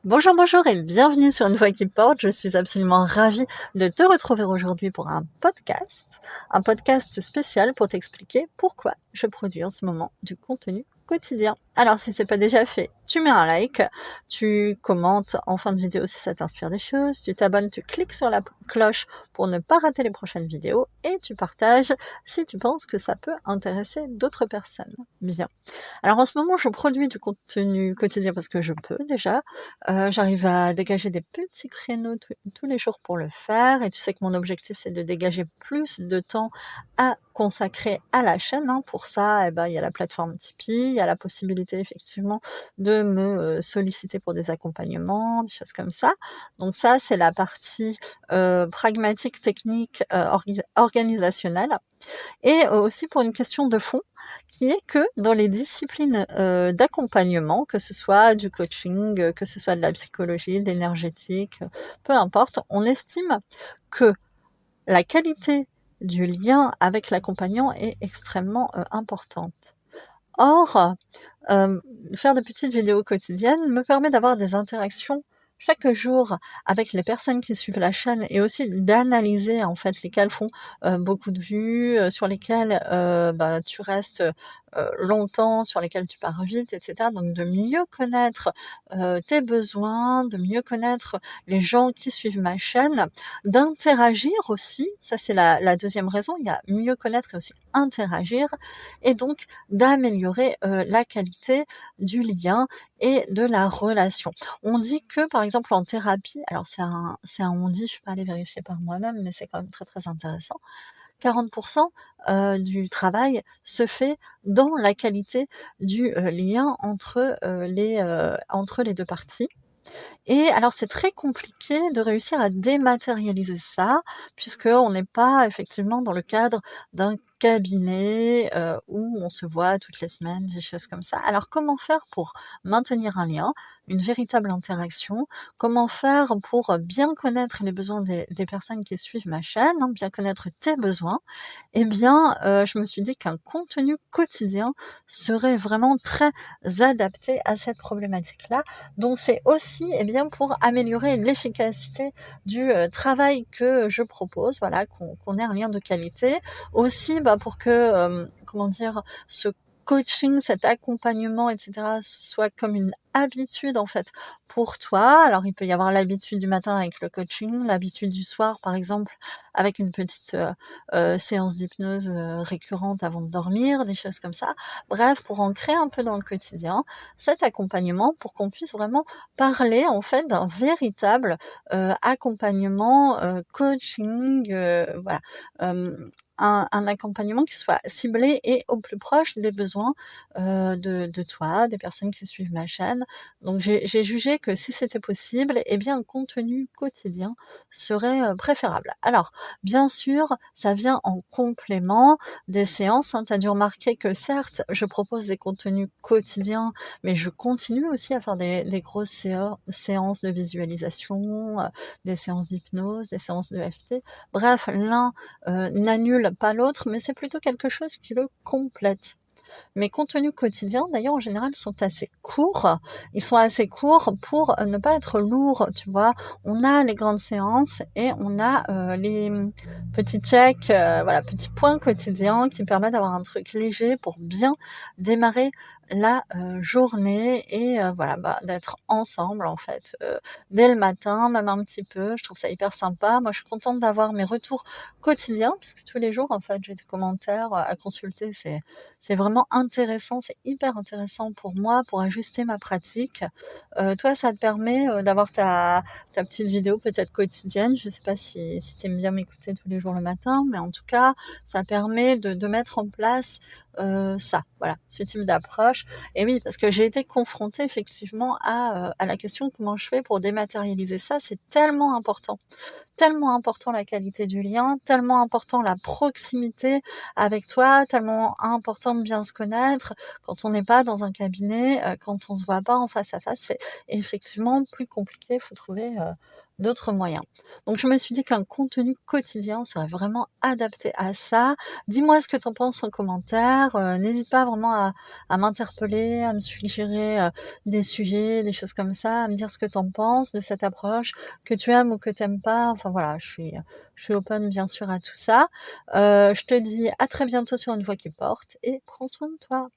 Bonjour, bonjour et bienvenue sur Une Voix qui porte. Je suis absolument ravie de te retrouver aujourd'hui pour un podcast spécial pour t'expliquer pourquoi je produis en ce moment du contenu quotidien. Alors si c'est pas déjà fait, tu mets un like, tu commentes en fin de vidéo si ça t'inspire des choses, tu t'abonnes, tu cliques sur la cloche pour ne pas rater les prochaines vidéos et tu partages si tu penses que ça peut intéresser d'autres personnes. Bien. Alors en ce moment, je produis du contenu quotidien parce que je peux déjà. J'arrive à dégager des petits créneaux tous les jours pour le faire et tu sais que mon objectif, c'est de dégager plus de temps à consacrer à la chaîne, hein. Pour ça, il y a la plateforme Tipeee, il y a la possibilité effectivement de me, solliciter pour des accompagnements, des choses comme ça. Donc ça, c'est la partie, pragmatique, technique, organisationnelle. Et aussi pour une question de fond, qui est que dans les disciplines d'accompagnement, que ce soit du coaching, que ce soit de la psychologie, de l'énergétique, peu importe, on estime que la qualité du lien avec l'accompagnant est extrêmement importante. Or, faire des petites vidéos quotidiennes me permet d'avoir des interactions chaque jour avec les personnes qui suivent la chaîne et aussi d'analyser en fait lesquelles font, beaucoup de vues, sur lesquelles, tu restes, longtemps, sur lesquelles tu pars vite et cetera. Donc de mieux connaître, tes besoins, de mieux connaître les gens qui suivent ma chaîne, d'interagir aussi, ça c'est la 2e raison, il y a mieux connaître et aussi interagir et donc d'améliorer, la qualité du lien et de la relation. On dit que, par exemple, en thérapie, alors c'est un on dit, je suis pas allée vérifier par moi-même, mais c'est quand même très, très intéressant. 40 du travail se fait dans la qualité du, lien entre les 2 parties. Et alors c'est très compliqué de réussir à dématérialiser ça, puisqu'on n'est pas effectivement dans le cadre d'un cabinet, où on se voit toutes les semaines, des choses comme ça. Alors comment faire pour maintenir un lien, une véritable interaction? Comment faire pour bien connaître les besoins des personnes qui suivent ma chaîne, hein, bien connaître tes besoins? Eh bien, je me suis dit qu'un contenu quotidien serait vraiment très adapté à cette problématique-là. Donc c'est aussi, pour améliorer l'efficacité du, travail que je propose, voilà, qu'on ait un lien de qualité. Aussi, pour que, comment dire? Ce coaching, cet accompagnement et cetera, soit comme une habitude, en fait, pour toi. Alors il peut y avoir l'habitude du matin avec le coaching, l'habitude du soir, par exemple, avec une petite, séance d'hypnose, récurrente avant de dormir, des choses comme ça. Bref, pour ancrer un peu dans le quotidien cet accompagnement pour qu'on puisse vraiment parler en fait d'un véritable, accompagnement, coaching, voilà. Un accompagnement qui soit ciblé et au plus proche des besoins, de toi, des personnes qui suivent ma chaîne. Donc j'ai jugé que si c'était possible, un contenu quotidien serait, préférable. Alors, bien sûr, ça vient en complément des séances, hein. Tu as dû remarquer que certes, je propose des contenus quotidiens, mais je continue aussi à faire des grosses séances de visualisation, des séances d'hypnose, des séances de FT. Bref, l'un, n'annule pas l'autre, mais c'est plutôt quelque chose qui le complète. Mes contenus quotidiens, d'ailleurs, en général, sont assez courts. Ils sont assez courts pour ne pas être lourds, tu vois. On a les grandes séances et on a les petits checks, voilà, petits points quotidiens qui permettent d'avoir un truc léger pour bien démarrer la journée et voilà, d'être ensemble en fait dès le matin, même un petit peu. Je trouve ça hyper sympa. Moi, je suis contente d'avoir mes retours quotidiens puisque tous les jours, en fait, j'ai des commentaires à consulter. C'est vraiment intéressant, c'est hyper intéressant pour moi, pour ajuster ma pratique. Toi, ça te permet, d'avoir ta petite vidéo peut-être quotidienne. Je sais pas si tu aimes bien m'écouter tous les jours le matin, mais en tout cas, ça permet de mettre en place, ça, voilà, ce type d'approche. Et oui, parce que j'ai été confrontée effectivement à la question: «Comment je fais pour dématérialiser ça?» C'est tellement important la qualité du lien, tellement important la proximité avec toi, tellement important de bien se connaître. Quand on n'est pas dans un cabinet, quand on se voit pas en face à face, c'est effectivement plus compliqué. Il faut trouver, d'autres moyens. Donc je me suis dit qu'un contenu quotidien serait vraiment adapté à ça. Dis-moi ce que tu en penses en commentaire, n'hésite pas vraiment à m'interpeller, à me suggérer, des sujets, des choses comme ça, à me dire ce que tu en penses de cette approche, que tu aimes ou que tu aimes pas. Enfin voilà, je suis open bien sûr à tout ça. Je te dis à très bientôt sur Une Voix qui porte et prends soin de toi.